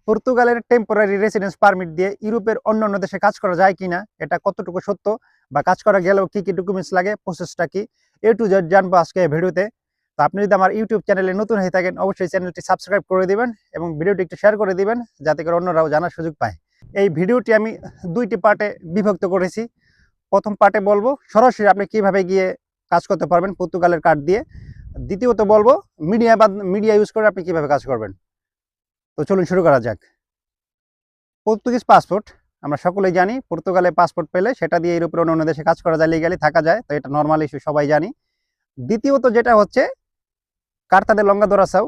পর্তুগালের temporary residence permit দিয়ে ইউরোপের অন্যান্য দেশে কাজ করা যায় কিনা, এটা কতটুকু সত্য বা কাজ করা গেলেও কি কি ডকুমেন্টস লাগে, প্রসেসটা কি, এ টু জেড জানবো আজকে এই ভিডিওতে। তো আপনি যদি আমার ইউটিউব চ্যানেলে নতুন হয়ে থাকেন অবশ্যই চ্যানেলটি সাবস্ক্রাইব করে দিবেন এবং ভিডিওটি একটু শেয়ার করে দিবেন যাতে করে অন্যরাও জানার সুযোগ পায়। এই ভিডিওটি আমি দুইটি পার্টে বিভক্ত করেছি। প্রথম পার্টে বলবো সরাসরি আপনি কিভাবে গিয়ে কাজ করতে পারবেন পর্তুগালের কার্ড দিয়ে। দ্বিতীয়ত বলবো মিডিয়া ইউজ করে আপনি কিভাবে কাজ করবেন। তো চলুন শুরু করা যাক। পর্তুগিজ পাসপোর্ট আমরা সকলেই জানি, পর্তুগালে পাসপোর্ট পেলে সেটা দিয়ে ইউরোপের অন্য দেশে কাজ করা যায়, লিগালি থাকা যায়, তো এটা নর্মাল ইস্যু, সবাই জানি। দ্বিতীয়ত যেটা হচ্ছে কার্তা দে লঙ্গা দোরাসাও।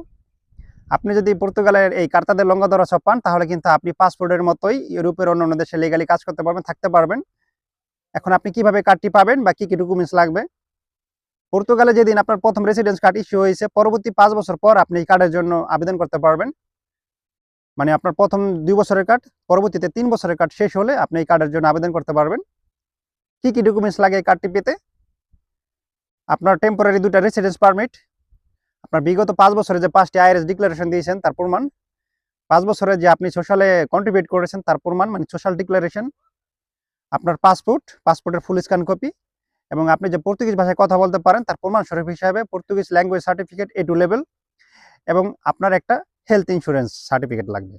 আপনি যদি পর্তুগালের এই কার্তা দে লঙ্গা দোরাসাও পান তাহলে কিন্তু আপনি পাসপোর্টের মতোই ইউরোপের অন্য দেশে লিগালি কাজ করতে পারবেন, থাকতে পারবেন। এখন আপনি কিভাবে কার্ডটি পাবেন বা কি কি ডকুমেন্টস লাগবে। পর্তুগালে যেদিন আপনার প্রথম রেসিডেন্স কার্ড ইস্যু হয়েছে পরবর্তী 5 বছর পর আপনি এই কার্ডের জন্য আবেদন করতে পারবেন। মানে আপনার প্রথম 2 বছরের কার্ড, পরবর্তীতে 3 বছরের কার্ড শেষ হলে আপনি এই কার্ডের জন্য আবেদন করতে পারবেন। কি কি ডকুমেন্টস লাগে এই কার্ডটি পেতে? আপনার টেম্পোরারি 2টা রেসিডেন্স পারমিট, আপনার বিগত 5 বছরে যে 5টি আইআরএস ডিক্লারেশন দিয়েছেন তার প্রমাণ, 5 বছরে যে আপনি সোশ্যালে কন্ট্রিবিউট করেছেন তার প্রমাণ, মানে সোশ্যাল ডিক্লারেশন, আপনার পাসপোর্টের ফুল স্ক্যান কপি, এবং আপনি যে পর্তুগিজ ভাষায় কথা বলতে পারেন তার প্রমাণস্বরূপ হিসাবে Portuguese language certificate A2 level, এবং আপনার একটা হেলথ ইন্স্যুরেন্স সার্টিফিকেট লাগবে।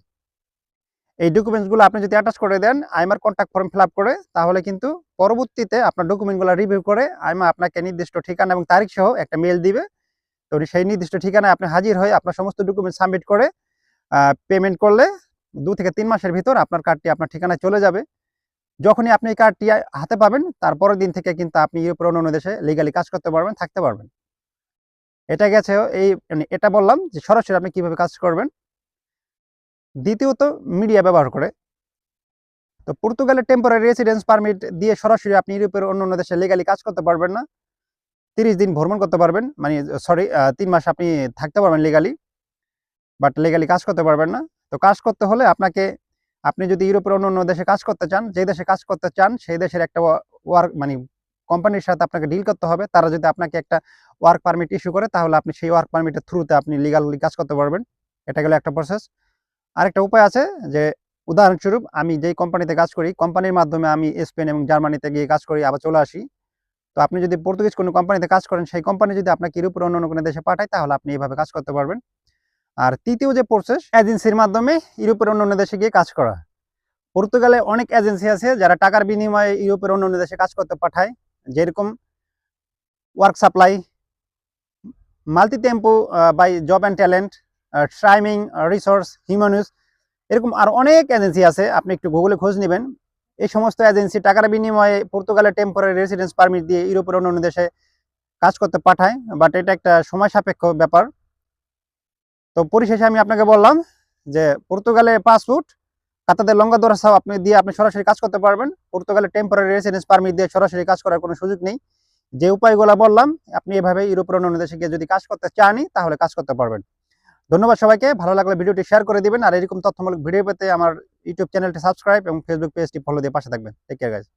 এই ডকুমেন্টসগুলো আপনি যদি অ্যাটাচ করে দেন আইমার কন্ট্যাক্ট ফর্ম ফিল আপ করে, তাহলে কিন্তু পরবর্তীতে আপনার ডকুমেন্টগুলো রিভিউ করে আইমা আপনাকে নির্দিষ্ট ঠিকানা এবং তারিখ সহ একটা মেল দিবে। তো সেই নির্দিষ্ট ঠিকানায় আপনি হাজির হয়ে আপনার সমস্ত ডকুমেন্ট সাবমিট করে পেমেন্ট করলে 2 থেকে 3 মাসের ভিতর আপনার কার্ডটি আপনার ঠিকানায় চলে যাবে। যখনই আপনি এই কার্ডটি হাতে পাবেন তারপরের দিন থেকে কিন্তু আপনি ইউরোপের অন্য দেশে লিগালি কাজ করতে পারবেন, থাকতে পারবেন। এটা গেছে এটা বললাম যে সরাসরি আপনি কিভাবে কাজ করবেন। দ্বিতীয়ত মিডিয়া ব্যবহার করে। তো পর্তুগালের টেম্পোরারি রেসিডেন্স পারমিট দিয়ে সরাসরি আপনি ইউরোপের অন্য দেশে লিগালি কাজ করতে পারবেন না। 30 দিন ভ্রমণ করতে পারবেন, মানে 3 মাস আপনি থাকতে পারবেন লিগালি, বাট লিগালি কাজ করতে পারবেন না। তো কাজ করতে হলে আপনি যদি ইউরোপের অন্য দেশে কাজ করতে চান, যে দেশে কাজ করতে চান সেই দেশের একটা মানে কোম্পানির সাথে আপনাকে ডিল করতে হবে। তারা যদি আপনাকে একটা ওয়ার্ক পারমিট ইস্যু করে তাহলে আপনি সেই ওয়ার্ক পারমিটের থ্রুতে আপনি লিগালি কাজ করতে পারবেন। এটা গেল একটা প্রসেস। আরেকটা উপায় আছে যে, উদাহরণস্বরূপ আমি যেই কোম্পানিতে কাজ করি, কোম্পানির মাধ্যমে আমি স্পেন এবং জার্মানিতে গিয়ে কাজ করি, আবার চলে আসি। তো আপনি যদি পর্তুগিজ কোনো কোম্পানিতে কাজ করেন, সেই কোম্পানি যদি আপনাকে ইউরোপের অন্য কোনো দেশে পাঠায় তাহলে আপনি এইভাবে কাজ করতে পারবেন। আর তৃতীয় যে প্রসেস, এজেন্সির মাধ্যমে ইউরোপের অন্য দেশে গিয়ে কাজ করা। পর্তুগালে অনেক এজেন্সি আছে যারা টাকার বিনিময়ে ইউরোপের অন্য দেশে কাজ করতে পাঠায়, যেরকম work supply, multi tempo by job and talent, ট্রাইমিং রিসোর্স, হিউম্যানিউজ, এরকম আর অনেক এজেন্সি আছে। আপনি একটু গুগলে খোঁজ নেবেন। এই সমস্ত এজেন্সি টাকার বিনিময়ে পর্তুগালের টেম্পোরারি রেসিডেন্স পারমিট দিয়ে ইউরোপের অন্য দেশে কাজ করতে পাঠায়, বাট এটা একটা সময় সাপেক্ষ ব্যাপার। তো পরিশেষে আমি আপনাকে বললাম যে পর্তুগালের পাসপোর্ট, কার্তা দে লঙ্গা দোরাসাও আপনি দিয়ে আপনি সরাসরি কাজ করতে পারবেন। পর্তুগালের টেম্পোরারি রেসিডেন্স পারমিট দিয়ে সরাসরি কাজ করার কোনো সুযোগ নেই। যে উপায়গুলো বললাম আপনি এভাবে ইউরোপের অন্য দেশে গিয়ে যদি কাজ করতে চানই তাহলে কাজ করতে পারবেন। ধন্যবাদ সবাইকে। ভালো লাগলে ভিডিওটি শেয়ার করে দিবেন, আর এরকম তথ্যমূলক ভিডিও পেতে আমার ইউটিউব চ্যানেলটি সাবস্ক্রাইব এবং ফেসবুক পেজটি ফলো দিয়ে পাশে থাকবেন। Take care guys.